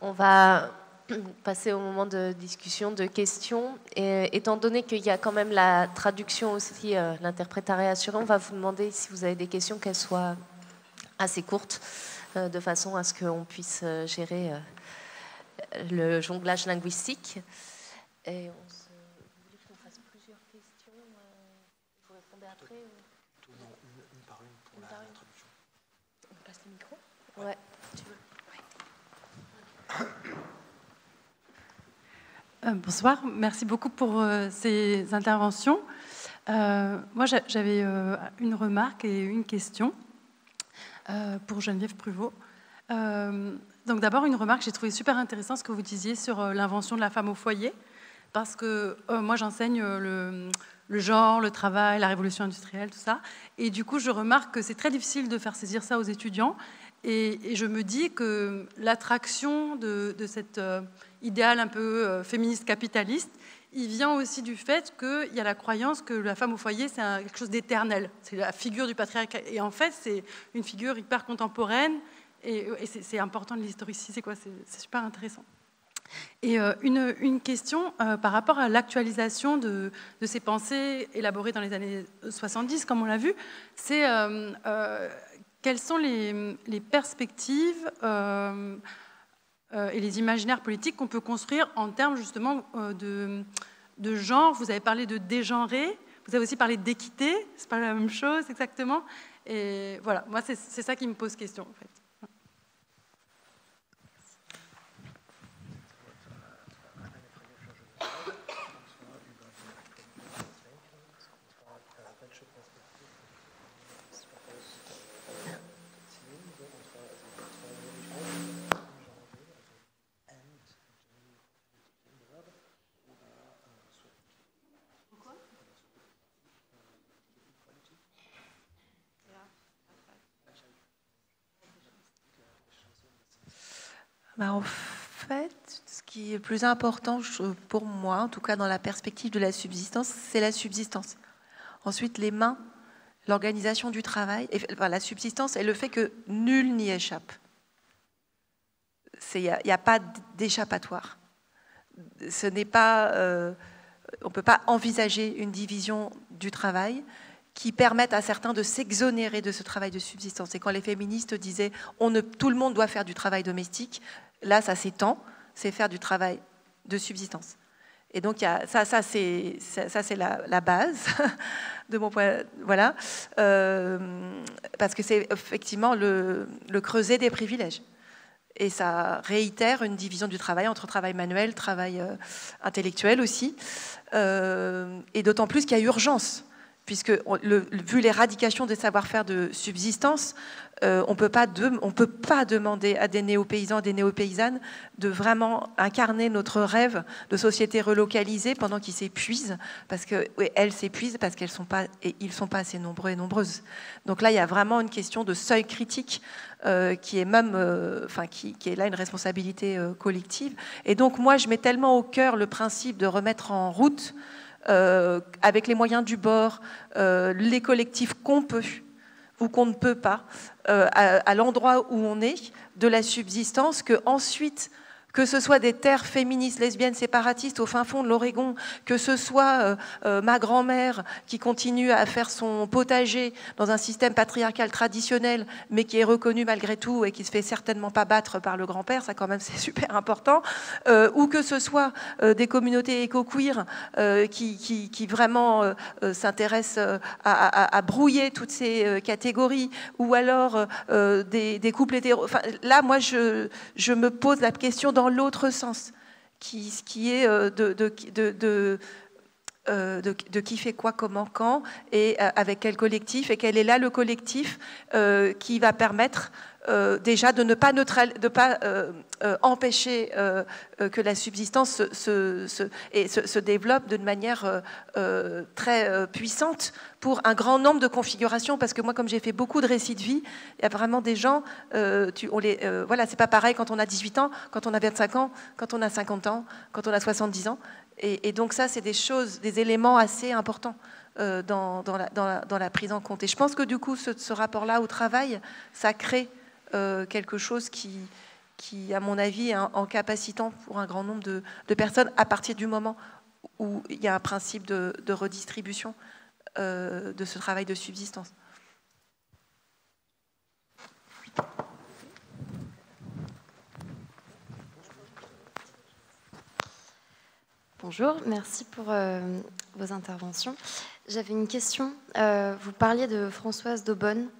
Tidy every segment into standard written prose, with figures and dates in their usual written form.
On va passer au moment de discussion, de questions. Et étant donné qu'il y a quand même la traduction aussi, l'interprétariat assuré, on va vous demander si vous avez des questions, qu'elles soient assez courtes, de façon à ce qu'on puisse gérer le jonglage linguistique. Et on se... Vous voulez qu'on fasse plusieurs questions? Vous répondez après ou... Non, une par une pour la traduction. On passe le micro? Ouais, tu veux. Bonsoir, merci beaucoup pour ces interventions. Moi, j'avais une remarque et une question pour Geneviève Pruvot. Donc d'abord, une remarque, j'ai trouvé super intéressant ce que vous disiez sur l'invention de la femme au foyer, parce que moi, j'enseigne le genre, le travail, la révolution industrielle, tout ça. Et du coup, je remarque que c'est très difficile de faire saisir ça aux étudiants. Et je me dis que l'attraction de cet idéal un peu féministe capitaliste, il vient aussi du fait qu'il y a la croyance que la femme au foyer, c'est quelque chose d'éternel. C'est la figure du patriarcat. Et en fait, c'est une figure hyper contemporaine. Et c'est important de l'historiciser, quoi. C'est super intéressant. Et une question par rapport à l'actualisation de ces pensées élaborées dans les années 70, comme on l'a vu, c'est... quelles sont les perspectives et les imaginaires politiques qu'on peut construire en termes justement de genre? Vous avez parlé de dégenrer, vous avez aussi parlé d'équité, c'est pas la même chose exactement. Et voilà, moi c'est ça qui me pose question en fait. En fait, ce qui est plus important pour moi, en tout cas dans la perspective de la subsistance, c'est la subsistance. Ensuite, les mains, l'organisation du travail, la subsistance et le fait que nul n'y échappe. Il n'y a pas d'échappatoire. Ce n'est pas, on ne peut pas envisager une division du travail qui permettent à certains de s'exonérer de ce travail de subsistance. Et quand les féministes disaient tout le monde doit faire du travail domestique, là, ça s'étend, c'est faire du travail de subsistance. Et donc, ça c'est la base de mon point. Voilà. Parce que c'est effectivement le creuset des privilèges. Et ça réitère une division du travail entre travail manuel, travail intellectuel aussi. Et d'autant plus qu'il y a urgence. Puisque vu l'éradication des savoir-faire de subsistance, on ne peut pas demander à des néo-paysans, des néo-paysannes de vraiment incarner notre rêve de société relocalisée pendant qu'ils s'épuisent, parce qu'elles s'épuisent parce qu'elles sont pas, et ils ne sont pas assez nombreux et nombreuses. Donc là, il y a vraiment une question de seuil critique qui est même, qui est là une responsabilité collective. Et donc moi, je mets tellement au cœur le principe de remettre en route avec les moyens du bord, les collectifs qu'on peut ou qu'on ne peut pas, à l'endroit où on est, de la subsistance, que ensuite, que ce soit des terres féministes, lesbiennes, séparatistes au fin fond de l'Oregon, que ce soit ma grand-mère qui continue à faire son potager dans un système patriarcal traditionnel, mais qui est reconnu malgré tout et qui se fait certainement pas battre par le grand-père, ça quand même c'est super important, ou que ce soit des communautés éco-queer qui vraiment s'intéressent à brouiller toutes ces catégories, ou alors des couples hétéros. Enfin, là, moi, je me pose la question dans l'autre sens, qui est de qui fait quoi, comment, quand, et avec quel collectif, et quel est là le collectif qui va permettre déjà de ne pas, empêcher que la subsistance se développe d'une manière très puissante pour un grand nombre de configurations. Parce que moi, comme j'ai fait beaucoup de récits de vie, il y a vraiment des gens, voilà, c'est pas pareil quand on a 18 ans, quand on a 25 ans, quand on a 50 ans, quand on a 70 ans. Et donc ça, c'est des choses, des éléments assez importants dans la prise en compte. Et je pense que du coup, ce rapport-là au travail, ça crée quelque chose qui qui, à mon avis, est en capacitant pour un grand nombre de personnes à partir du moment où il y a un principe de redistribution de ce travail de subsistance. Bonjour, merci pour vos interventions. J'avais une question. Vous parliez de Françoise d'Aubonne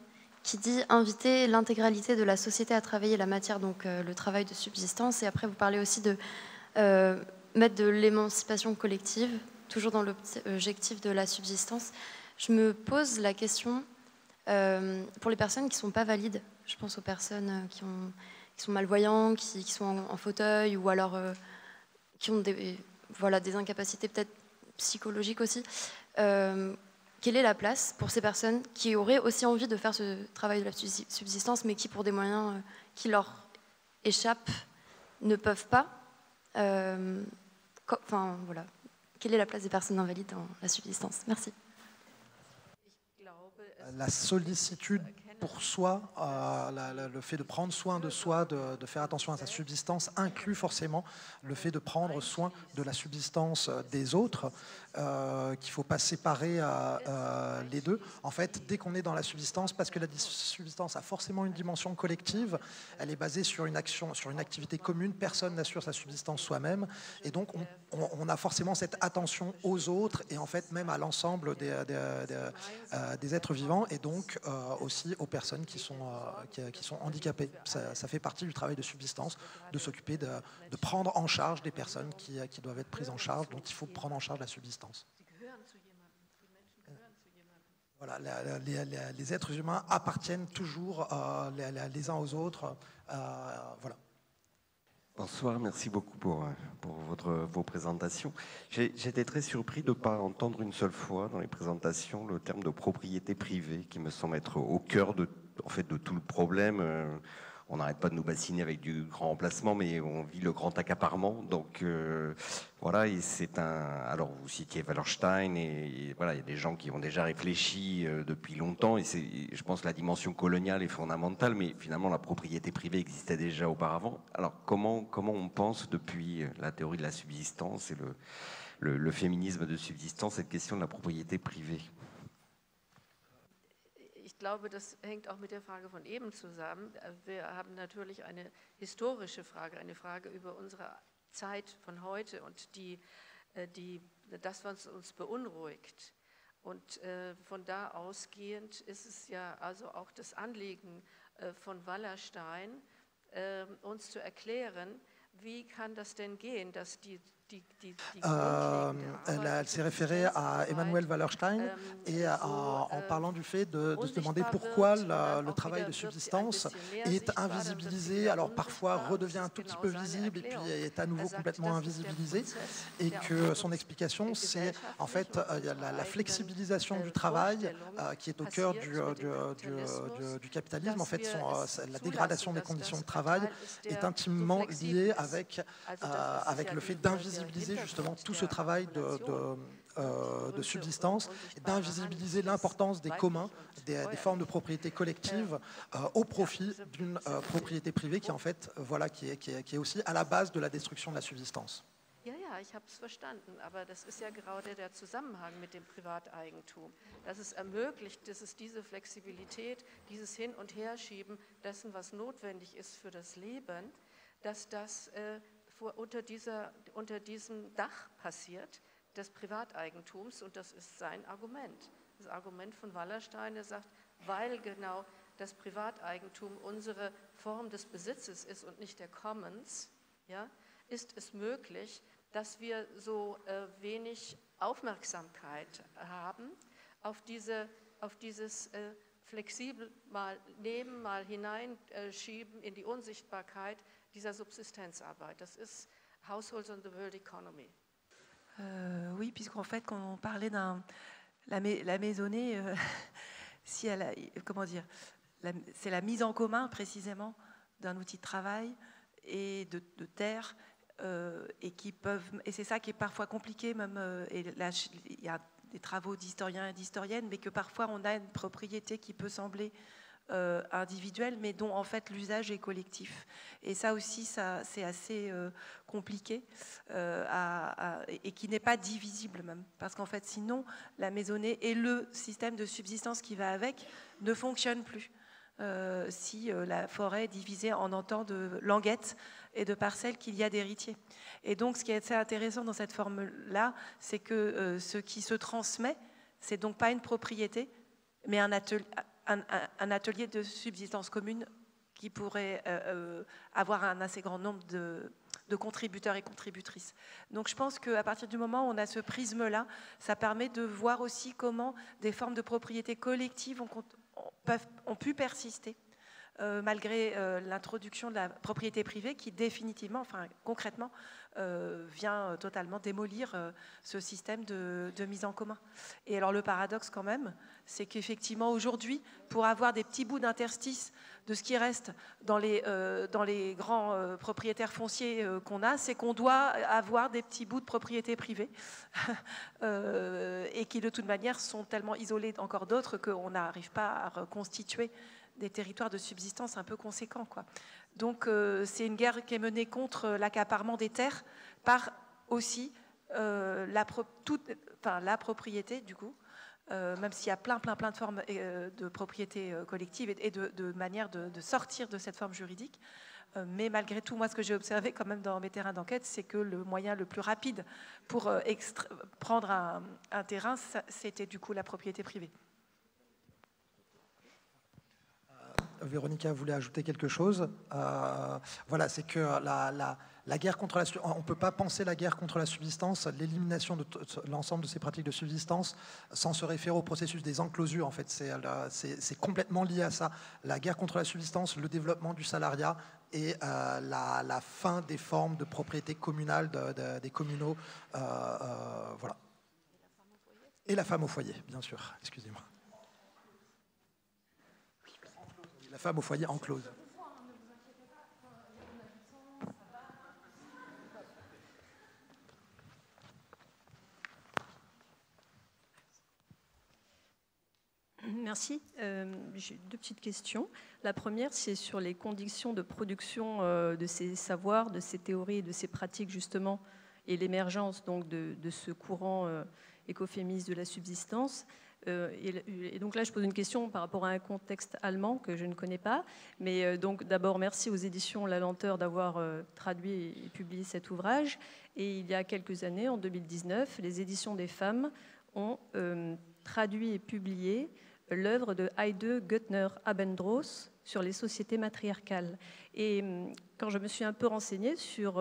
qui dit inviter l'intégralité de la société à travailler la matière, donc le travail de subsistance. Et après, vous parlez aussi de mettre de l'émancipation collective, toujours dans l'objectif de la subsistance. Je me pose la question pour les personnes qui ne sont pas valides. Je pense aux personnes qui sont malvoyants, qui sont en fauteuil ou alors qui ont des incapacités peut-être psychologiques aussi. Quelle est la place pour ces personnes qui auraient aussi envie de faire ce travail de la subsistance, mais qui, pour des moyens qui leur échappent, ne peuvent pas voilà. Quelle est la place des personnes invalides dans la subsistance? Merci. La sollicitude pour soi, le fait de prendre soin de soi, de faire attention à sa subsistance, inclut forcément le fait de prendre soin de la subsistance des autres, qu'il ne faut pas séparer les deux. En fait, dès qu'on est dans la subsistance, parce que la subsistance a forcément une dimension collective, elle est basée sur une action, sur une activité commune, personne n'assure sa subsistance soi-même, et donc on a forcément cette attention aux autres, et en fait même à l'ensemble des êtres vivants, et donc aussi aux personnes qui sont handicapées. Ça fait partie du travail de subsistance, de s'occuper de prendre en charge des personnes qui doivent être prises en charge, donc il faut prendre en charge la subsistance. Voilà, les êtres humains appartiennent toujours les uns aux autres. Voilà. Bonsoir, merci beaucoup pour vos présentations. J'étais très surpris de ne pas entendre une seule fois dans les présentations le terme de propriété privée, qui me semble être au cœur de tout le problème. On n'arrête pas de nous bassiner avec du grand emplacement, mais on vit le grand accaparement. Donc voilà, et c'est alors vous citiez Wallerstein, et voilà, il y a des gens qui ont déjà réfléchi depuis longtemps, et je pense que la dimension coloniale est fondamentale, mais finalement la propriété privée existait déjà auparavant. Alors comment on pense depuis la théorie de la subsistance et le féminisme de subsistance, cette question de la propriété privée? Ich glaube, das hängt auch mit der Frage von eben zusammen. Wir haben natürlich eine historische Frage, eine Frage über unsere Zeit von heute und das, was uns beunruhigt. Und von da ausgehend ist es ja also auch das Anliegen von Wallerstein, uns zu erklären, wie kann das denn gehen, dass elle s'est référée à Emanuel Wallerstein et en parlant du fait de se demander pourquoi le travail de subsistance est invisibilisé, alors parfois redevient un tout petit peu visible et puis est à nouveau complètement invisibilisé, et que son explication c'est en fait la flexibilisation du travail qui est au cœur du capitalisme. En fait, la dégradation des conditions de travail est intimement liée avec le fait d'invisibiliser justement tout ce travail de subsistance, et d'invisibiliser l'importance des communs, des formes de propriété collective au profit d'une propriété privée qui en fait qui est aussi à la base de la destruction de la subsistance. Ja, ich habe es verstanden, aber das ist ja gerade der Zusammenhang mit dem Privateigentum, dass es ermöglicht, dass es diese Flexibilität, dieses Hin- und Herschieben dessen, was notwendig ist für das Leben, dass das unter diesem Dach passiert, des Privateigentums, und das ist sein Argument. Das Argument von Wallerstein, der sagt, weil genau das Privateigentum unsere Form des Besitzes ist und nicht der Commons, ja, ist es möglich, dass wir so wenig Aufmerksamkeit haben auf dieses flexibel mal nehmen, mal hineinschieben in die Unsichtbarkeit dieser Subsistenzarbeit. Das ist Households on the World Economy. Oui, puisqu'en fait, quand on parlait la maisonnée, si comment dire, c'est la mise en commun précisément d'un outil de travail et de terre, et c'est ça qui est parfois compliqué, même, et là, il y a des travaux d'historiens et d'historiennes, mais que parfois on a une propriété qui peut sembler individuelle, mais dont en fait l'usage est collectif. Et ça aussi, c'est assez compliqué et qui n'est pas divisible même. Parce qu'en fait, sinon, la maisonnée et le système de subsistance qui va avec ne fonctionnent plus. Si la forêt est divisée en entends de languettes et de parcelles qu'il y a d'héritiers. Et donc, ce qui est assez intéressant dans cette forme-là, c'est que ce qui se transmet, c'est donc pas une propriété, mais un atelier de subsistance commune qui pourrait avoir un assez grand nombre de contributeurs et contributrices. Donc je pense qu'à partir du moment où on a ce prisme-là, ça permet de voir aussi comment des formes de propriété collective ont pu persister malgré l'introduction de la propriété privée qui définitivement, enfin concrètement, vient totalement démolir ce système de mise en commun. Et alors le paradoxe quand même, c'est qu'effectivement aujourd'hui, pour avoir des petits bouts d'interstice de ce qui reste dans les grands propriétaires fonciers qu'on a, c'est qu'on doit avoir des petits bouts de propriété privée et qui de toute manière sont tellement isolés encore d'autres qu'on n'arrive pas à reconstituer des territoires de subsistance un peu conséquents, quoi. Donc c'est une guerre qui est menée contre l'accaparement des terres par aussi la propriété du coup, même s'il y a plein de formes de propriété collective et de manière de sortir de cette forme juridique. Mais malgré tout, moi, ce que j'ai observé quand même dans mes terrains d'enquête, c'est que le moyen le plus rapide pour prendre un terrain, c'était du coup la propriété privée. Véronica voulait ajouter quelque chose. Voilà, c'est que la guerre contre on ne peut pas penser la guerre contre la subsistance, l'élimination de l'ensemble de ces pratiques de subsistance, sans se référer au processus des enclosures. En fait, c'est complètement lié à ça. La guerre contre la subsistance, le développement du salariat et la fin des formes de propriété communale des communaux. Voilà. Et la femme au foyer, bien sûr. Excusez-moi. La femme au foyer enclose. Merci. J'ai deux petites questions. La première, c'est sur les conditions de production de ces savoirs, de ces théories et de ces pratiques, justement, et l'émergence donc de ce courant écoféministe de la subsistance. Et donc là, je pose une question par rapport à un contexte allemand que je ne connais pas. Mais donc d'abord, merci aux éditions La Lenteur d'avoir traduit et publié cet ouvrage. Et il y a quelques années, en 2019, les éditions des femmes ont traduit et publié l'œuvre de Heide Göttner-Abendroth sur les sociétés matriarcales. Et quand je me suis un peu renseignée sur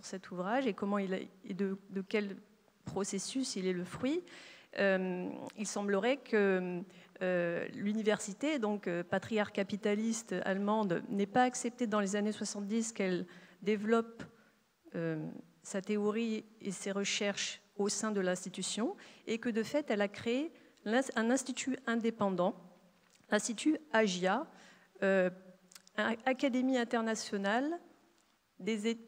cet ouvrage et comment il est, et de quel processus il est le fruit, il semblerait que l'université, donc patriarche capitaliste allemande, n'ait pas accepté dans les années 70 qu'elle développe sa théorie et ses recherches au sein de l'institution, et que de fait, elle a créé un institut indépendant, l'Institut AGIA, Académie internationale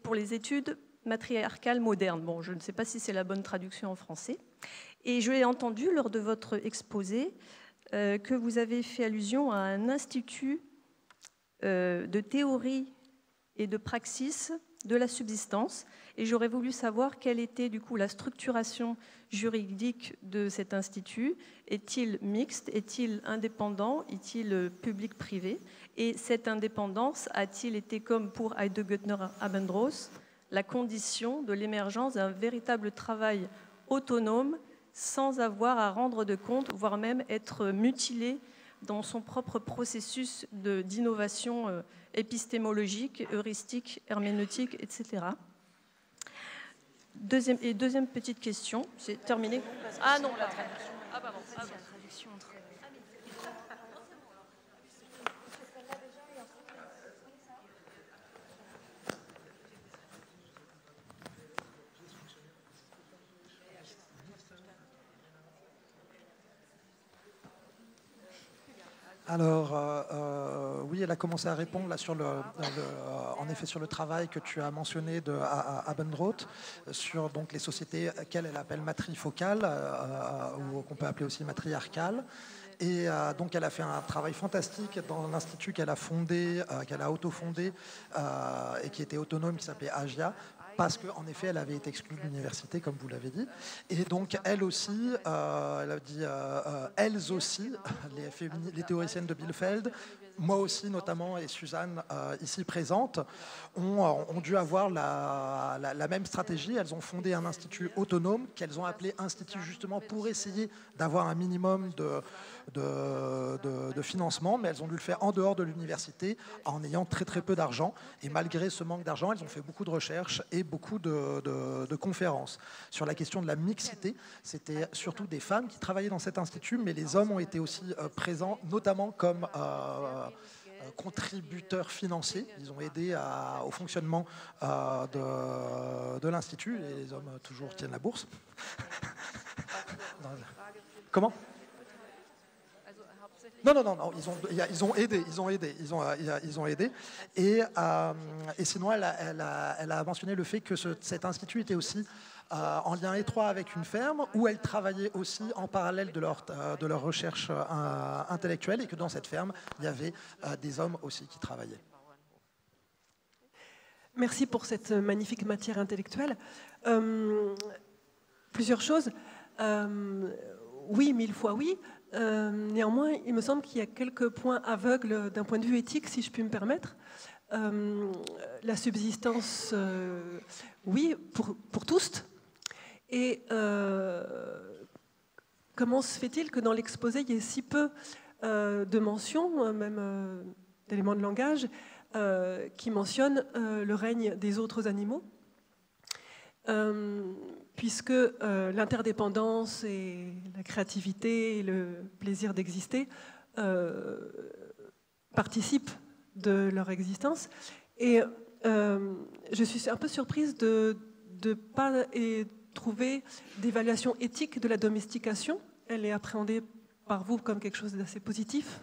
pour les études matriarcales modernes. Bon, je ne sais pas si c'est la bonne traduction en français. Et je l'ai entendu lors de votre exposé que vous avez fait allusion à un institut de théorie et de praxis de la subsistance. Et j'aurais voulu savoir quelle était du coup la structuration juridique de cet institut. Est-il mixte? Est-il indépendant? Est-il public-privé? Et cette indépendance a-t-il été, comme pour Heide Göttner-Abendroth, la condition de l'émergence d'un véritable travail autonome sans avoir à rendre de compte, voire même être mutilé dans son propre processus d'innovation épistémologique, heuristique, herméneutique, etc. Deuxième petite question, c'est terminé. Ah non, la traduction. Ah pardon. Ah, bon. Alors, oui, elle a commencé à répondre là, en effet sur le travail que tu as mentionné de Abendroth, sur donc, les sociétés qu'elle appelle matrifocales, ou qu'on peut appeler aussi matriarcales. Et donc elle a fait un travail fantastique dans l'institut qu'elle a fondé, qu'elle a auto-fondé et qui était autonome, qui s'appelait AGIA, parce qu'en effet, elle avait été exclue de l'université, comme vous l'avez dit. Et donc, elle aussi, elle a dit, elles aussi, les théoriciennes de Bielefeld, moi aussi notamment, et Suzanne, ici présente, ont dû avoir la même stratégie. Elles ont fondé un institut autonome qu'elles ont appelé institut justement pour essayer d'avoir un minimum de financement, mais elles ont dû le faire en dehors de l'université en ayant très très peu d'argent. Et malgré ce manque d'argent, elles ont fait beaucoup de recherches et beaucoup de conférences. Sur la question de la mixité, c'était surtout des femmes qui travaillaient dans cet institut, mais les hommes ont été aussi présents, notamment comme contributeurs financiers. Ils ont aidé au fonctionnement de l'Institut, et les hommes toujours tiennent la bourse. Comment ? Non, ils ont aidé. Et sinon, elle a mentionné le fait que cet institut était aussi en lien étroit avec une ferme où elles travaillaient aussi en parallèle de leur recherche intellectuelle, et que dans cette ferme, il y avait des hommes aussi qui travaillaient. Merci pour cette magnifique matière intellectuelle. Plusieurs choses. Oui, 1000 fois oui. Néanmoins, il me semble qu'il y a quelques points aveugles d'un point de vue éthique, si je puis me permettre. La subsistance, oui, pour tous. Et comment se fait-il que dans l'exposé, il y ait si peu de mentions, même d'éléments de langage, qui mentionnent le règne des autres animaux, puisque l'interdépendance et la créativité et le plaisir d'exister participent de leur existence. Et je suis un peu surprise de ne pas trouver d'évaluation éthique de la domestication. Elle est appréhendée par vous comme quelque chose d'assez positif,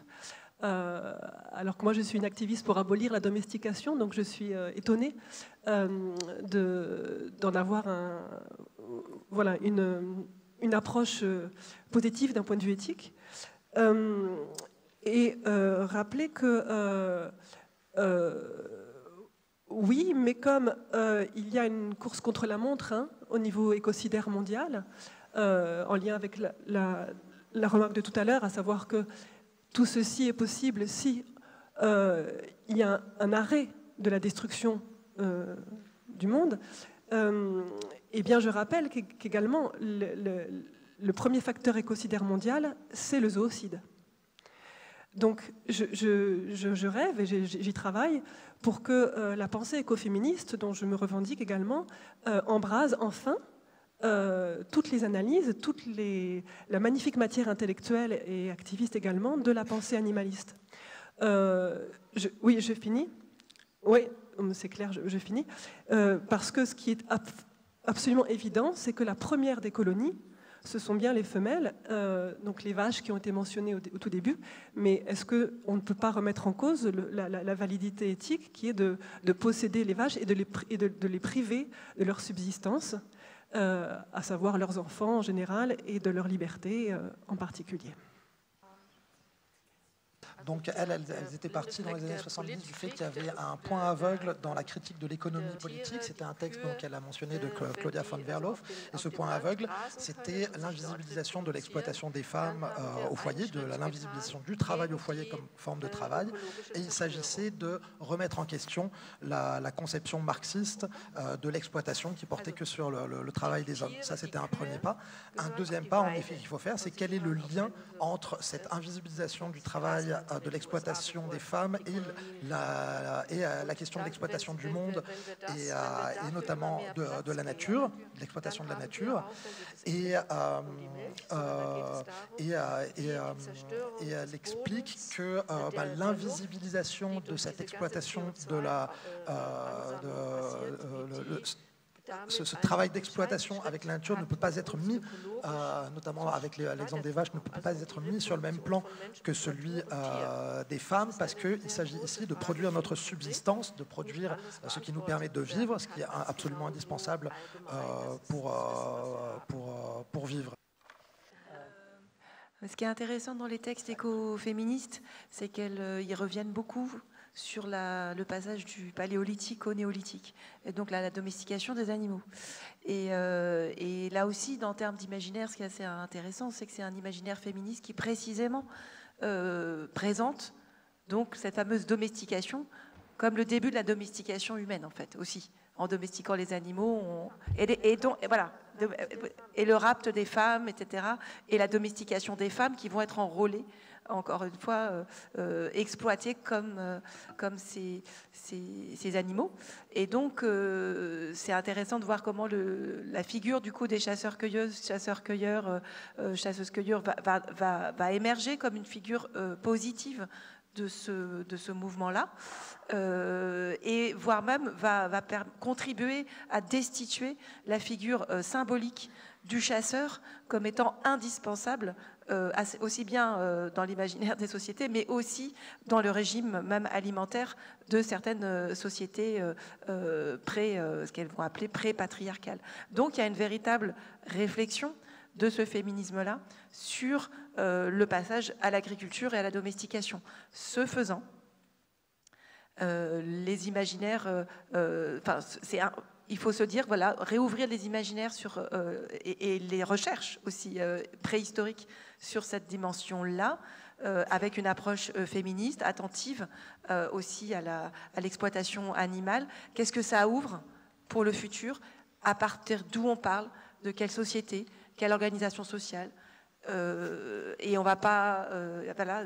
alors que moi je suis une activiste pour abolir la domestication, donc je suis étonnée d'en avoir une approche positive d'un point de vue éthique. Et rappeler que oui, mais comme il y a une course contre la montre au niveau écocidaire mondial, en lien avec la remarque de tout à l'heure, à savoir que tout ceci est possible si il y a un arrêt de la destruction du monde, eh bien je rappelle qu'également le premier facteur écocidaire mondial, c'est le zoocide. Donc je rêve et j'y travaille pour que la pensée écoféministe, dont je me revendique également, embrase enfin toutes les analyses, la magnifique matière intellectuelle et activiste également de la pensée animaliste. Oui, je finis. Oui, c'est clair, je finis. Parce que ce qui est absolument évident, c'est que la première des colonies, ce sont bien les femelles, donc les vaches qui ont été mentionnées au tout début, mais est-ce qu'on ne peut pas remettre en cause la validité éthique qui est de posséder les vaches et de les priver de leur subsistance, à savoir leurs enfants en général et de leur liberté en particulier? Donc elles étaient parties dans les années 70 du fait qu'il y avait un point aveugle dans la critique de l'économie politique. C'était un texte qu'elle a mentionné de Claudia von Werloff. Et ce point aveugle, c'était l'invisibilisation de l'exploitation des femmes au foyer, de l'invisibilisation du travail au foyer comme forme de travail. Et il s'agissait de remettre en question la conception marxiste de l'exploitation qui portait que sur le travail des hommes. Ça, c'était un premier pas. Un deuxième pas, en effet, qu'il faut faire, c'est quel est le lien entre cette invisibilisation du travail de l'exploitation des femmes et la question de l'exploitation du monde et notamment de la nature, de l'exploitation de la nature. Et elle explique que l'invisibilisation de cette exploitation ce travail d'exploitation avec la nature ne peut pas être mis, notamment avec l'exemple des vaches, ne peut pas être mis sur le même plan que celui des femmes, parce qu'il s'agit ici de produire notre subsistance, de produire ce qui nous permet de vivre, ce qui est absolument indispensable pour vivre. Ce qui est intéressant dans les textes écoféministes, c'est qu'ils reviennent beaucoup sur le passage du paléolithique au néolithique, et donc la domestication des animaux. Et là aussi, en termes d'imaginaire, ce qui est assez intéressant, c'est que c'est un imaginaire féministe qui précisément présente donc cette fameuse domestication comme le début de la domestication humaine, en fait, aussi. En domestiquant les animaux, et le rapt des femmes, etc., et la domestication des femmes qui vont être enrôlées, encore une fois, exploitées comme ces animaux. Et donc, c'est intéressant de voir comment la figure du coup des chasseurs-cueilleuses, chasseurs-cueilleurs, chasseuses-cueilleurs va émerger comme une figure positive de ce mouvement-là, et voire même va contribuer à destituer la figure symbolique du chasseur comme étant indispensable, aussi bien dans l'imaginaire des sociétés, mais aussi dans le régime même alimentaire de certaines sociétés ce qu'elles vont appeler pré-patriarcales. Donc il y a une véritable réflexion de ce féminisme-là sur le passage à l'agriculture et à la domestication. Ce faisant, les imaginaires, il faut se dire, voilà, réouvrir les imaginaires et les recherches aussi préhistoriques sur cette dimension-là, avec une approche féministe, attentive aussi à l'exploitation animale. Qu'est-ce que ça ouvre pour le futur? À partir d'où on parle? De quelle société? Quelle organisation sociale? Et on va pas. Voilà,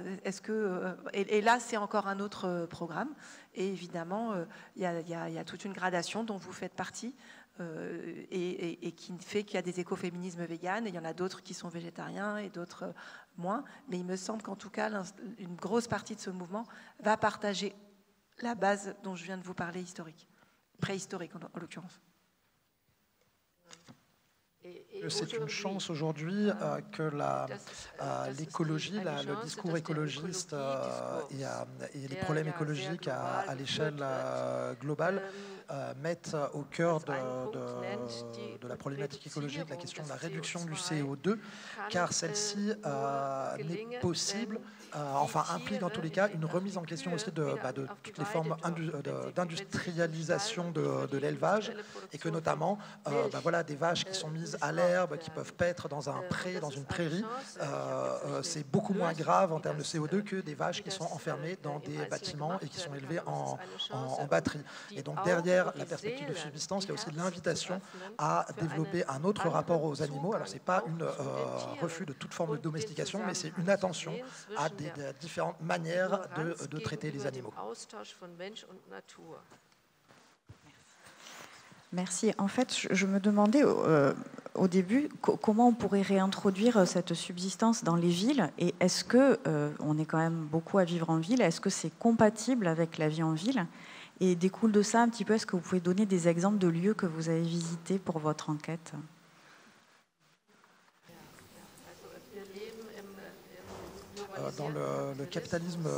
et là, c'est encore un autre programme. Et évidemment, il y a toute une gradation dont vous faites partie, et qui fait qu'il y a des écoféminismes véganes, et il y en a d'autres qui sont végétariens et d'autres moins. Mais il me semble qu'en tout cas, une grosse partie de ce mouvement va partager la base dont je viens de vous parler, historique, préhistorique en l'occurrence. C'est une chance aujourd'hui que l'écologie, le discours écologiste et les problèmes écologiques à l'échelle globale mettent au cœur de la problématique écologique la question de la réduction du CO2, car celle-ci n'est possible, implique en tous les cas une remise en question aussi de toutes les formes d'industrialisation de l'élevage, et que notamment des vaches qui sont mises à l'herbe, qui peuvent paître dans un pré, dans une prairie, c'est beaucoup moins grave en termes de CO2 que des vaches qui sont enfermées dans des bâtiments et qui sont élevées en batterie. Et donc derrière la perspective de subsistance, il y a aussi l'invitation à développer un autre rapport aux animaux. Alors c'est pas un refus de toute forme de domestication, mais c'est une attention à des différentes manières de traiter les animaux. Merci. En fait, je me demandais au début comment on pourrait réintroduire cette subsistance dans les villes, et est-ce que on est quand même beaucoup à vivre en ville, est-ce que c'est compatible avec la vie en ville? Et découle de ça un petit peu, est-ce que vous pouvez donner des exemples de lieux que vous avez visités pour votre enquête? Dans le capitalisme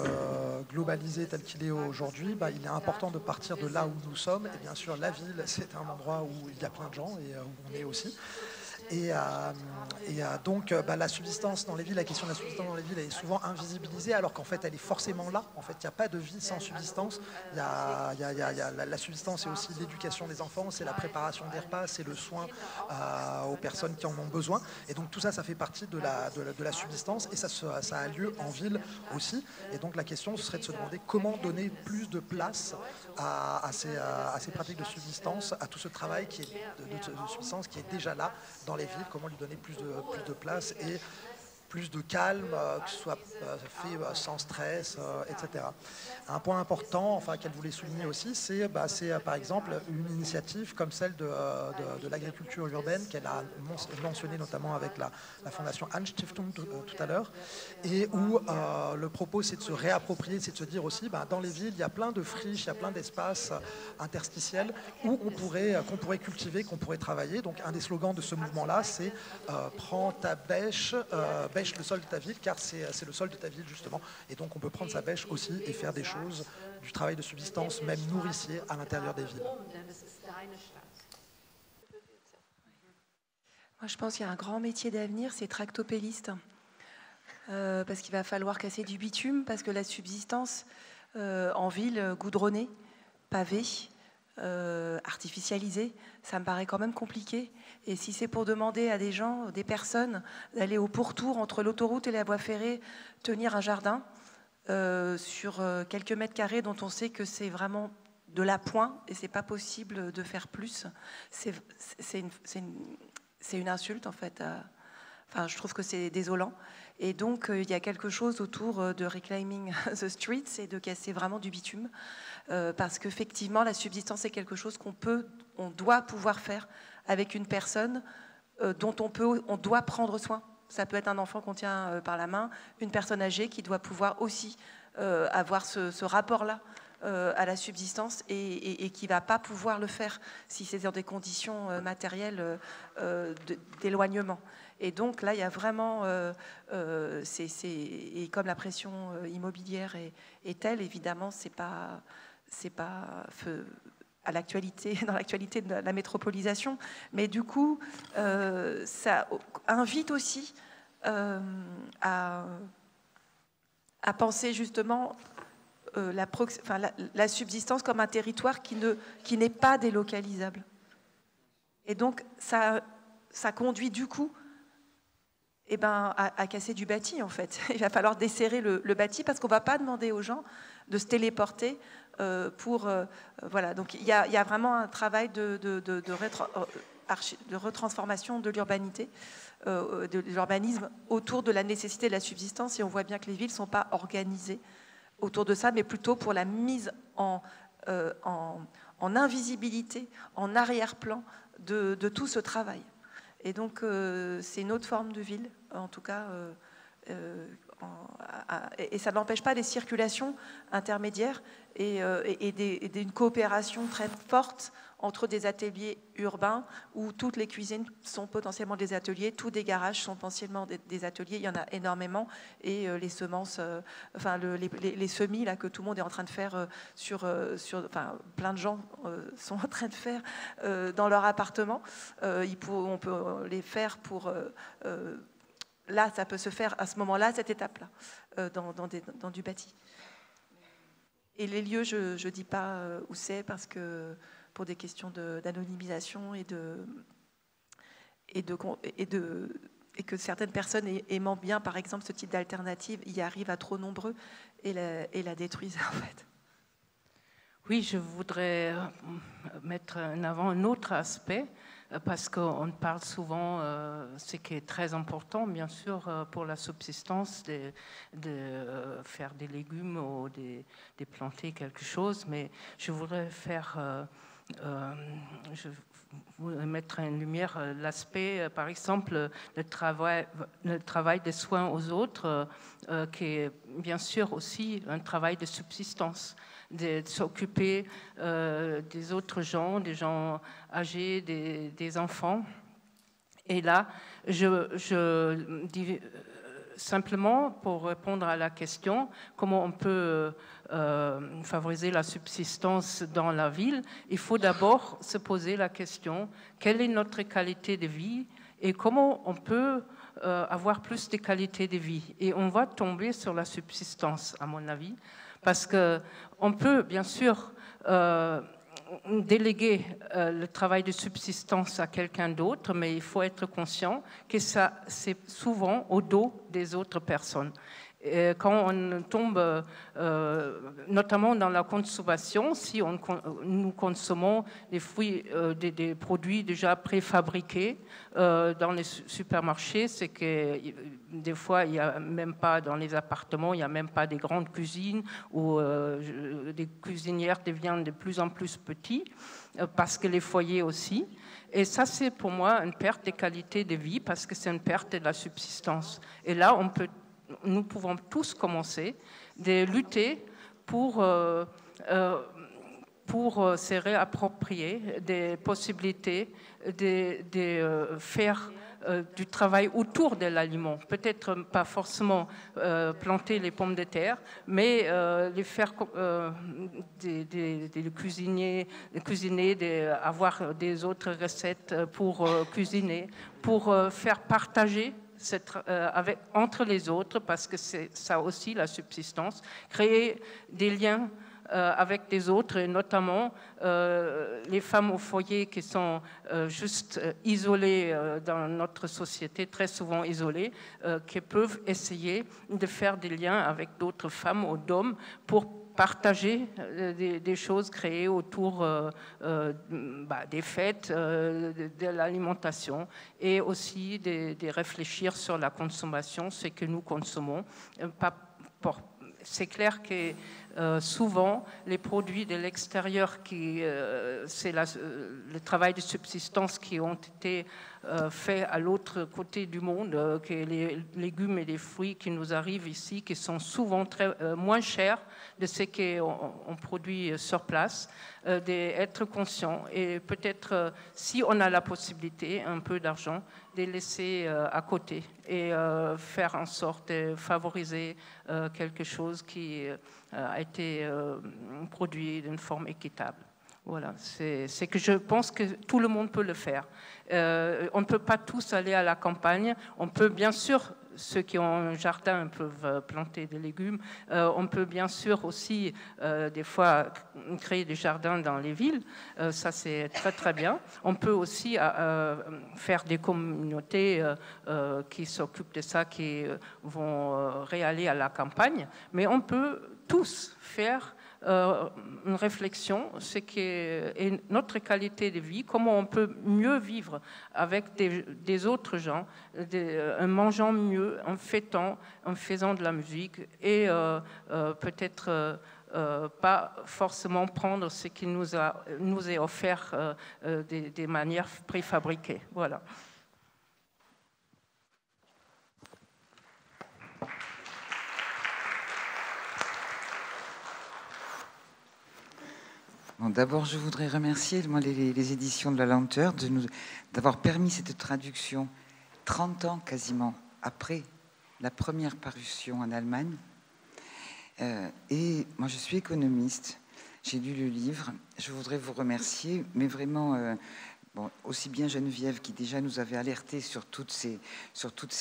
globalisé tel qu'il est aujourd'hui, il est important de partir de là où nous sommes. Et bien sûr, la ville, c'est un endroit où il y a plein de gens et où on est aussi. Donc la subsistance dans les villes, la question de la subsistance dans les villes est souvent invisibilisée, alors qu'en fait elle est forcément là. En fait, il n'y a pas de vie sans subsistance. La subsistance, c'est aussi l'éducation des enfants, c'est la préparation des repas, c'est le soin aux personnes qui en ont besoin. Et donc tout ça, ça fait partie de la subsistance, et ça a lieu en ville aussi. Et donc la question, ce serait de se demander comment donner plus de place à ces pratiques de subsistance, à tout ce travail de subsistance qui est déjà là dans les villes, comment lui donner plus de place et plus de calme, que ce soit fait sans stress, etc. Un point important, qu'elle voulait souligner aussi, c'est par exemple une initiative comme celle de l'agriculture urbaine qu'elle a mentionnée notamment avec la fondation Anstiftung tout à l'heure, et où le propos c'est de se réapproprier, c'est de se dire aussi dans les villes il y a plein de friches, il y a plein d'espaces interstitiels où qu'on pourrait cultiver, qu'on pourrait travailler. Donc un des slogans de ce mouvement-là, c'est prends ta bêche, bêche le sol de ta ville, car c'est le sol de ta ville justement, et donc on peut prendre sa bêche aussi et faire des choses, du travail de subsistance, même nourricier, à l'intérieur des villes. Moi je pense qu'il y a un grand métier d'avenir, c'est tractopelliste. parce qu'il va falloir casser du bitume, parce que la subsistance en ville goudronnée, pavée, artificialisée, ça me paraît quand même compliqué. Et si c'est pour demander à des gens, des personnes, d'aller au pourtour entre l'autoroute et la voie ferrée, tenir un jardin sur quelques mètres carrés dont on sait que c'est vraiment de l'appoint et c'est pas possible de faire plus, c'est une insulte en fait. Enfin, je trouve que c'est désolant. Et donc, il y a quelque chose autour de Reclaiming the Streets et de casser vraiment du bitume. Parce qu'effectivement, la subsistance, c'est quelque chose on doit pouvoir faire avec une personne dont on doit prendre soin. Ça peut être un enfant qu'on tient par la main, une personne âgée qui doit pouvoir aussi avoir ce rapport-là à la subsistance et qui ne va pas pouvoir le faire si c'est dans des conditions matérielles d'éloignement. Et donc là, il y a vraiment, et comme la pression immobilière est telle, évidemment, c'est pas à l'actualité, dans l'actualité de la métropolisation, mais du coup, ça invite aussi à penser justement la subsistance comme un territoire qui n'est pas délocalisable. Et donc, ça conduit du coup à casser du bâti, en fait. Il va falloir desserrer le bâti parce qu'on ne va pas demander aux gens de se téléporter voilà. Donc, il y a vraiment un travail de retransformation de l'urbanité, de l'urbanisme autour de la nécessité de la subsistance. Et on voit bien que les villes ne sont pas organisées autour de ça, mais plutôt pour la mise en invisibilité, en arrière-plan de tout ce travail. Et donc, c'est une autre forme de ville, en tout cas, et ça n'empêche pas des circulations intermédiaires et d'une coopération très forte entre des ateliers urbains où toutes les cuisines sont potentiellement des ateliers, tous des garages sont potentiellement des ateliers, il y en a énormément, et les semences, les semis là, que tout le monde est en train de faire plein de gens sont en train de faire dans leur appartement, on peut les faire pour... là, ça peut se faire à ce moment-là, cette étape-là, dans du bâti. Et les lieux, je ne dis pas où c'est parce que pour des questions d'anonymisation et que certaines personnes aimant bien, par exemple, ce type d'alternative, y arrivent à trop nombreux et la détruisent en fait. Oui, je voudrais mettre en avant un autre aspect, parce qu'on parle souvent, ce qui est très important, bien sûr, pour la subsistance, de faire des légumes ou de planter quelque chose, mais je voudrais mettre en lumière l'aspect, par exemple, le travail de soins aux autres, qui est bien sûr aussi un travail de subsistance, de s'occuper des autres gens, des gens âgés, des enfants. Et là, je dis simplement, pour répondre à la question, comment on peut favoriser la subsistance dans la ville, il faut d'abord se poser la question, quelle est notre qualité de vie et comment on peut avoir plus de qualité de vie. Et on va tomber sur la subsistance, à mon avis, parce qu'on peut, bien sûr, déléguer le travail de subsistance à quelqu'un d'autre, mais il faut être conscient que ça, c'est souvent au dos des autres personnes. Et quand on tombe, notamment dans la consommation, si nous consommons des fruits, des produits déjà préfabriqués dans les supermarchés, c'est que des fois, il n'y a même pas dans les appartements, il n'y a même pas des grandes cuisines où des cuisinières deviennent de plus en plus petits, parce que les foyers aussi. Et ça, c'est pour moi une perte de qualité de vie, parce que c'est une perte de la subsistance. Et là, nous pouvons tous commencer de lutter pour se réapproprier des possibilités de faire du travail autour de l'aliment. Peut-être pas forcément planter les pommes de terre, mais les faire des cuisiner, avoir des autres recettes pour cuisiner, pour faire partager entre les autres, parce que c'est ça aussi la subsistance, créer des liens avec des autres, et notamment les femmes au foyer qui sont juste isolées dans notre société, très souvent isolées, qui peuvent essayer de faire des liens avec d'autres femmes ou d'hommes pour partager des choses créées autour des fêtes, de l'alimentation, et aussi de réfléchir sur la consommation, ce que nous consommons. C'est clair que souvent, les produits de l'extérieur, c'est le travail de subsistance qui ont été faits à l'autre côté du monde, que les légumes et les fruits qui nous arrivent ici, qui sont souvent moins chers de ce qu'on produit sur place, d'être conscient. Et peut-être, si on a la possibilité, un peu d'argent, de laisser à côté et faire en sorte de favoriser quelque chose qui a été produit d'une forme équitable. Voilà, c'est que je pense que tout le monde peut le faire. On ne peut pas tous aller à la campagne. On peut bien sûr, ceux qui ont un jardin peuvent planter des légumes. On peut bien sûr aussi, des fois, créer des jardins dans les villes. Ça, c'est très, très bien. On peut aussi faire des communautés qui s'occupent de ça, qui vont réaller à la campagne. Mais on peut tous faire une réflexion, ce qui est notre qualité de vie, comment on peut mieux vivre avec des autres gens, en mangeant mieux, en fêtant, en faisant de la musique, et peut-être pas forcément prendre ce qui nous est offert des manières préfabriquées. Voilà. Bon, d'abord, je voudrais remercier les éditions de la lenteur d'avoir permis cette traduction 30 ans quasiment après la première parution en Allemagne. Et moi, je suis économiste. J'ai lu le livre. Je voudrais vous remercier, mais vraiment, aussi bien Geneviève, qui déjà nous avait alertés sur toutes ces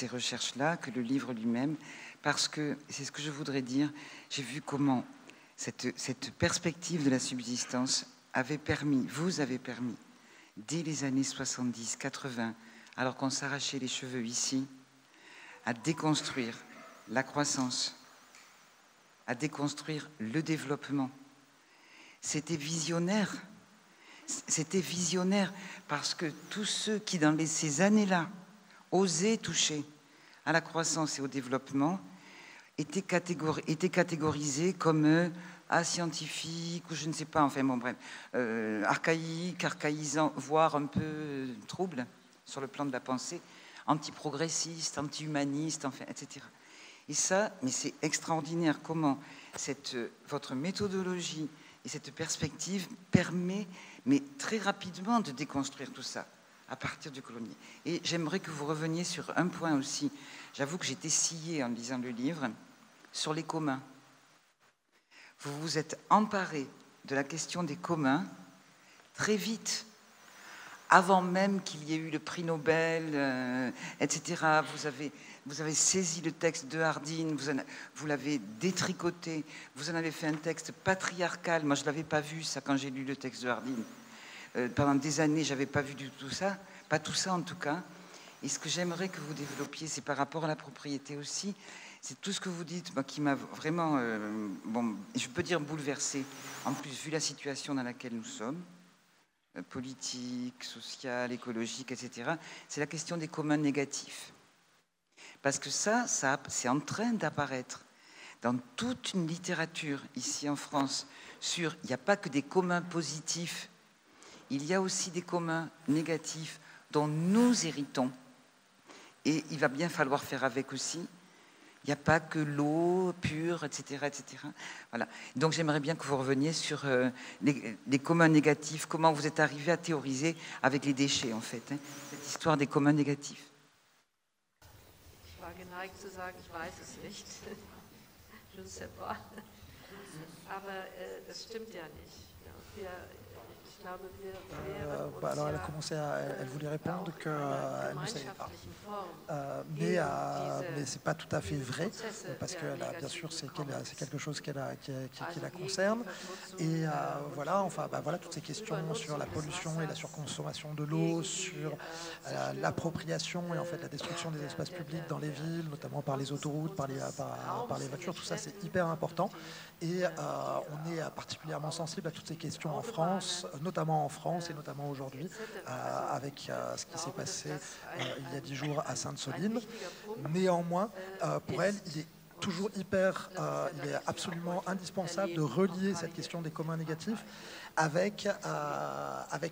recherches-là, que le livre lui-même, parce que, c'est ce que je voudrais dire, j'ai vu comment cette perspective de la subsistance vous avez permis, dès les années 70, 80, alors qu'on s'arrachait les cheveux ici, à déconstruire la croissance, à déconstruire le développement. C'était visionnaire parce que tous ceux qui, dans ces années-là, osaient toucher à la croissance et au développement, étaient catégorisés comme ascientifiques, ou je ne sais pas, enfin bon bref, archaïques, archaïsants, voire un peu troubles sur le plan de la pensée, anti-progressistes, anti-humanistes, enfin, etc. Et ça, mais c'est extraordinaire comment votre méthodologie et cette perspective permet, mais très rapidement, de déconstruire tout ça à partir du colonial. Et j'aimerais que vous reveniez sur un point aussi. J'avoue que j'étais sciée en lisant le livre sur les communs. Vous vous êtes emparé de la question des communs très vite, avant même qu'il y ait eu le prix Nobel, etc. Vous avez saisi le texte de Hardin, vous l'avez détricoté, vous en avez fait un texte patriarcal. Moi, je ne l'avais pas vu, ça, quand j'ai lu le texte de Hardin. Pendant des années, je n'avais pas vu du tout ça, pas tout ça en tout cas. Et ce que j'aimerais que vous développiez, c'est par rapport à la propriété aussi. C'est tout ce que vous dites qui m'a vraiment, je peux dire bouleversée. En plus, vu la situation dans laquelle nous sommes, politique, sociale, écologique, etc., c'est la question des communs négatifs. Parce que ça c'est en train d'apparaître dans toute une littérature ici en France il n'y a pas que des communs positifs, il y a aussi des communs négatifs dont nous héritons. Et il va bien falloir faire avec aussi. Il n'y a pas que l'eau pure, etc., etc. Voilà. Donc j'aimerais bien que vous reveniez sur les communs négatifs, comment vous êtes arrivé à théoriser avec les déchets, en fait, cette histoire des communs négatifs. Ich war geneigt zu sagen, ich weiß es nicht. Je ne sais pas. Aber das stimmt ja nicht. Ich Alors elle a commencé elle voulait répondre qu'elle ne savait pas. Mais c'est pas tout à fait vrai, parce que bien sûr c'est quelque chose qui la concerne. Et voilà, toutes ces questions sur la pollution et la surconsommation de l'eau, sur l'appropriation et en fait la destruction des espaces publics dans les villes, notamment par les autoroutes, par les voitures, tout ça c'est hyper important. Et on est particulièrement sensible à toutes ces questions en France, notamment en France et notamment aujourd'hui, avec ce qui s'est passé il y a 10 jours à Sainte-Soline. Néanmoins, pour elle, il est toujours il est absolument indispensable de relier cette question des communs négatifs avec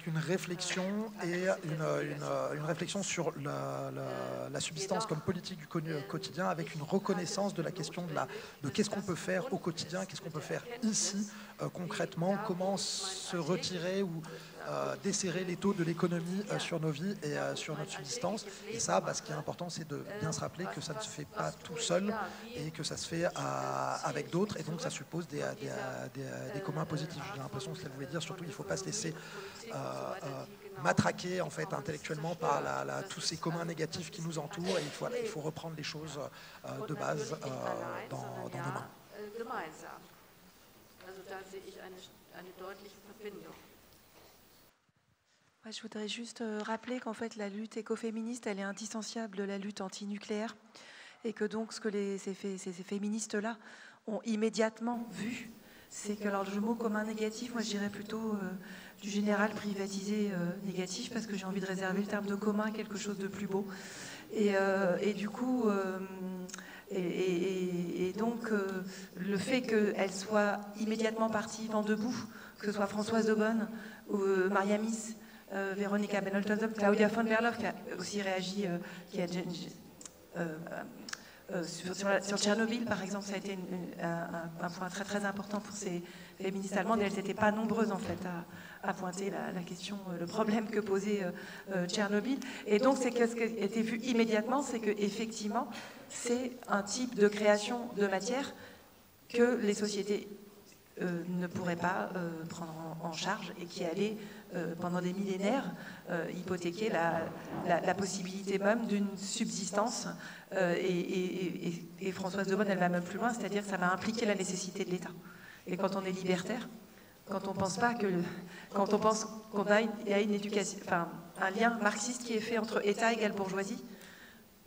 une réflexion et une réflexion sur la subsistance comme politique du quotidien, avec une reconnaissance de la question de qu'est-ce qu'on peut faire au quotidien, qu'est-ce qu'on peut faire ici concrètement, comment se retirer ou desserrer les taux de l'économie sur nos vies et sur notre subsistance. Et ça, ce qui est important, c'est de bien se rappeler que ça ne se fait pas tout seul et que ça se fait avec d'autres, et donc ça suppose des communs positifs. J'ai l'impression que ce qu'elle voulait dire, surtout il ne faut pas se laisser matraquer en fait intellectuellement par tous ces communs négatifs qui nous entourent, et il faut reprendre les choses de base dans nos mains. Je voudrais juste rappeler qu'en fait la lutte écoféministe, elle est indissociable de la lutte antinucléaire, et que donc ce que ces féministes-là ont immédiatement vu, c'est que alors, le mot commun négatif, moi je dirais plutôt du général privatisé négatif, parce que j'ai envie de réserver le terme de commun à quelque chose de plus beau. Et du coup, donc le fait qu'elle soit immédiatement partie vent debout, que ce soit Françoise Daubonne ou Maria Miss, Véronica Benoltozov, Claudia von Berloff qui a aussi réagi, sur Tchernobyl par exemple, ça a été un point très très important pour ces féministes allemandes, et elles n'étaient pas nombreuses en fait à pointer la question, le problème que posait Tchernobyl. Et donc ce qui a été vu immédiatement, c'est qu'effectivement c'est un type de création de matière que les sociétés ne pourraient pas prendre en charge, et qui allait pendant des millénaires hypothéquer la possibilité même d'une subsistance. Et Françoise Daubonne, elle va même plus loin, c'est-à-dire que ça va impliquer la nécessité de l'État. Et quand on est libertaire, quand on pense qu'on a une éducation, enfin un lien marxiste qui est fait entre État égale bourgeoisie,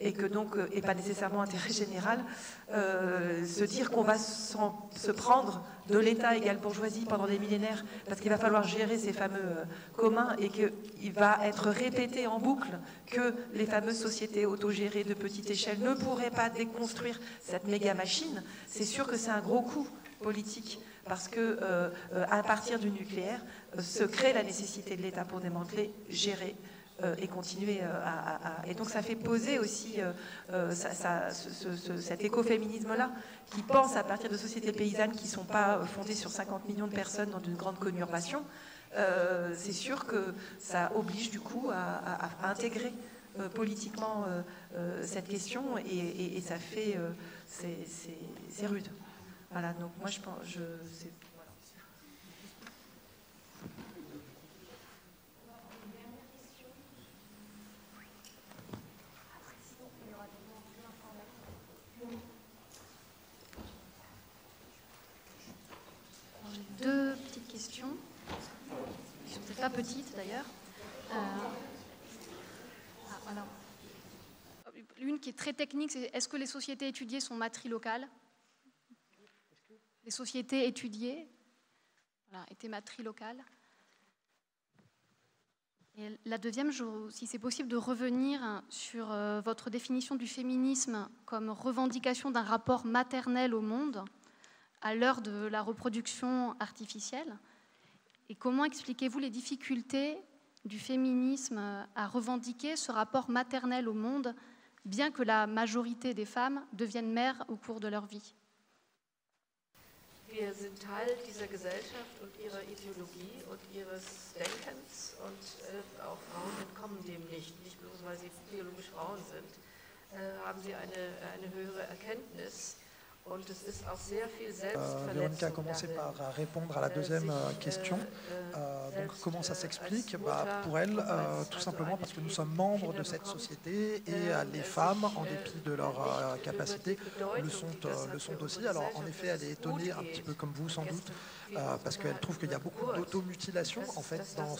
et que donc et pas nécessairement intérêt général, se dire qu'on va se prendre de l'État égale bourgeoisie pendant des millénaires, parce qu'il va falloir gérer ces fameux communs, et qu'il va être répété en boucle que les fameuses sociétés autogérées de petite échelle ne pourraient pas déconstruire cette méga machine. C'est sûr que c'est un gros coup politique, parce que à partir du nucléaire se crée la nécessité de l'État pour démanteler, gérer et continuer et donc ça fait poser aussi cet écoféminisme-là, qui pense à partir de sociétés paysannes qui ne sont pas fondées sur 50 millions de personnes dans une grande conurbation. C'est sûr que ça oblige du coup à intégrer politiquement cette question, et ça fait c'est rude. Voilà, donc moi je pense Deux petites questions, qui sont peut-être pas petites d'ailleurs. Voilà. Une qui est très technique, c'est est-ce que les sociétés étudiées sont matrilocales ? Les sociétés étudiées étaient matrilocales. Et la deuxième, si c'est possible de revenir sur votre définition du féminisme comme revendication d'un rapport maternel au monde à l'heure de la reproduction artificielle. Et comment expliquez-vous les difficultés du féminisme à revendiquer ce rapport maternel au monde, bien que la majorité des femmes deviennent mères au cours de leur vie? Wir sind Teil dieser Gesellschaft und ihrer Ideologie und ihres Denkens, und auch Frauen entkommen dem nicht bloß weil sie biologisch Frauen sind, haben sie eine höhere Erkenntnis. Véronica a commencé par répondre à la deuxième question. Donc, comment ça s'explique? Pour elle, tout simplement parce que nous sommes membres de cette société et les femmes, en dépit de leur capacité, le sont aussi. Alors, en effet, elle est étonnée, un petit peu comme vous sans doute, parce qu'elle trouve qu'il y a beaucoup d'automutilation en fait dans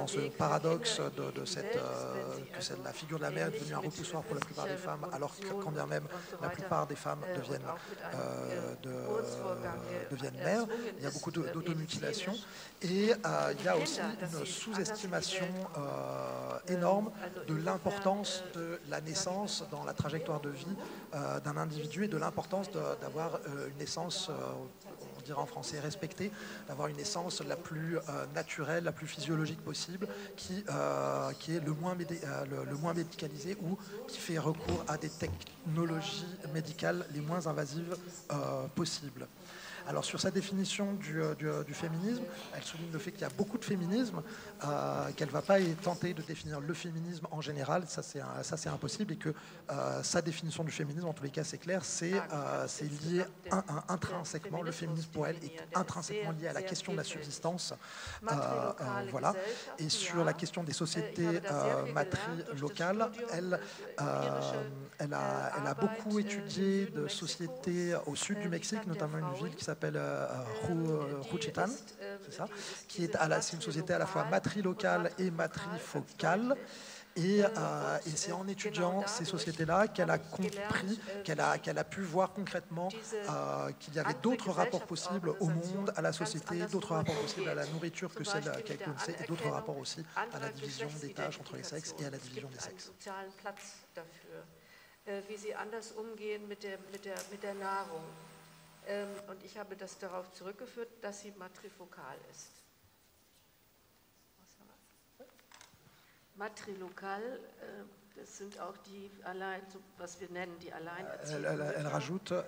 ce paradoxe que la figure de la mère est devenue un repoussoir pour la plupart des femmes, alors que quand bien même la plupart des femmes deviennent mères. Il y a beaucoup d'automutilation et il y a aussi une sous-estimation énorme de l'importance de la naissance dans la trajectoire de vie d'un individu et de l'importance d'avoir une naissance, on dirait en français respectée, d'avoir une naissance la plus naturelle, la plus physiologique possible, qui est le moins médicalisée ou qui fait recours à des technologies médicales les moins invasives possibles. Alors sur sa définition du féminisme, elle souligne le fait qu'il y a beaucoup de féminisme, qu'elle ne va pas tenter de définir le féminisme en général, ça c'est impossible, et que sa définition du féminisme, en tous les cas c'est clair, c'est lié intrinsèquement, le féminisme pour elle est intrinsèquement lié à la question de la subsistance. Voilà. Et sur la question des sociétés matrilocales, elle a beaucoup étudié de sociétés au sud du Mexique, notamment une ville qui s'appelle Juchitán, c'est ça, c'est une société à la fois matrilocale et matrifocale. Et c'est en étudiant ces sociétés-là qu'elle a compris, qu'elle a pu voir concrètement qu'il y avait d'autres rapports possibles au monde, à la société, d'autres rapports possibles à la nourriture que celle qu'elle connaissait, et d'autres rapports aussi à la division des tâches entre les sexes et à la division des sexes. Wie sie anders umgehen mit der Nahrung. Und ich habe das darauf zurückgeführt, dass sie matrifokal ist. Matrilokal, das sind auch die allein, was wir nennen die Alleinerziehenden. Elle rajoute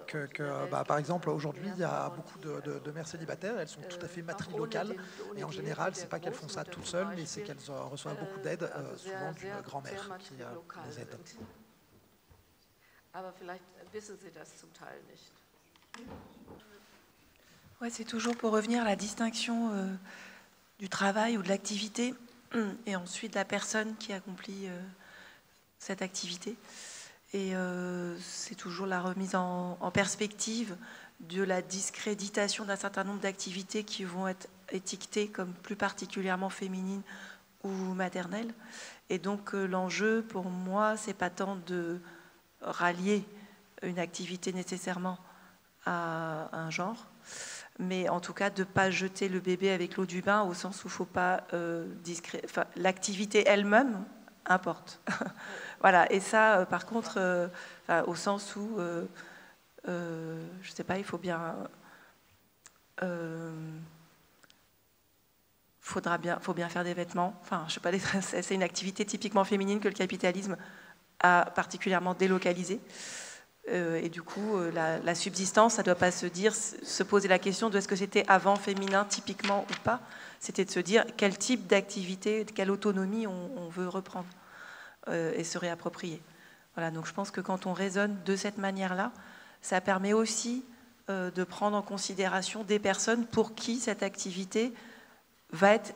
que par exemple, aujourd'hui, il y a beaucoup de mères célibataires, elles sont tout à fait matrilocales, et en général, c'est pas qu'elles font ça toutes seules, mais c'est qu'elles reçoivent beaucoup d'aide, souvent d'une grand-mère qui les aide. Aber vielleicht wissen Sie das zum Teil nicht. Ouais, c'est toujours pour revenir à la distinction du travail ou de l'activité et ensuite de la personne qui accomplit cette activité. Et c'est toujours la remise en perspective de la discréditation d'un certain nombre d'activités qui vont être étiquetées comme plus particulièrement féminines ou maternelles. Et donc l'enjeu pour moi, c'est pas tant de rallier une activité nécessairement à un genre, mais en tout cas de ne pas jeter le bébé avec l'eau du bain, au sens où il ne faut pas l'activité elle-même importe. Voilà, et ça par contre au sens où je ne sais pas, il faut bien faut bien faire des vêtements, enfin je sais pas, c'est une activité typiquement féminine que le capitalisme a particulièrement délocalisée. Et du coup, la subsistance, ça ne doit pas se poser la question de est-ce que c'était avant féminin typiquement ou pas. C'était de se dire quel type d'activité, quelle autonomie on veut reprendre et se réapproprier. Voilà, donc je pense que quand on raisonne de cette manière-là, ça permet aussi de prendre en considération des personnes pour qui cette activité va être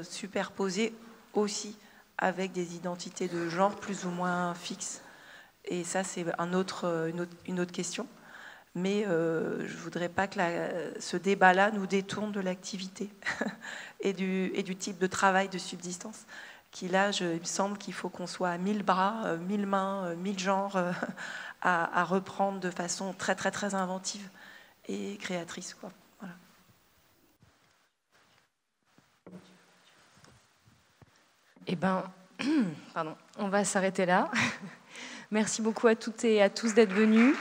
superposée aussi avec des identités de genre plus ou moins fixes. Et ça, c'est une autre question. Mais je ne voudrais pas que ce débat-là nous détourne de l'activité et du type de travail de subsistance. Qui là, il me semble qu'il faut qu'on soit à 1000 bras, 1000 mains, 1000 genres à reprendre de façon très, très, très inventive et créatrice, quoi. Voilà. Eh bien, pardon, on va s'arrêter là. Merci beaucoup à toutes et à tous d'être venus.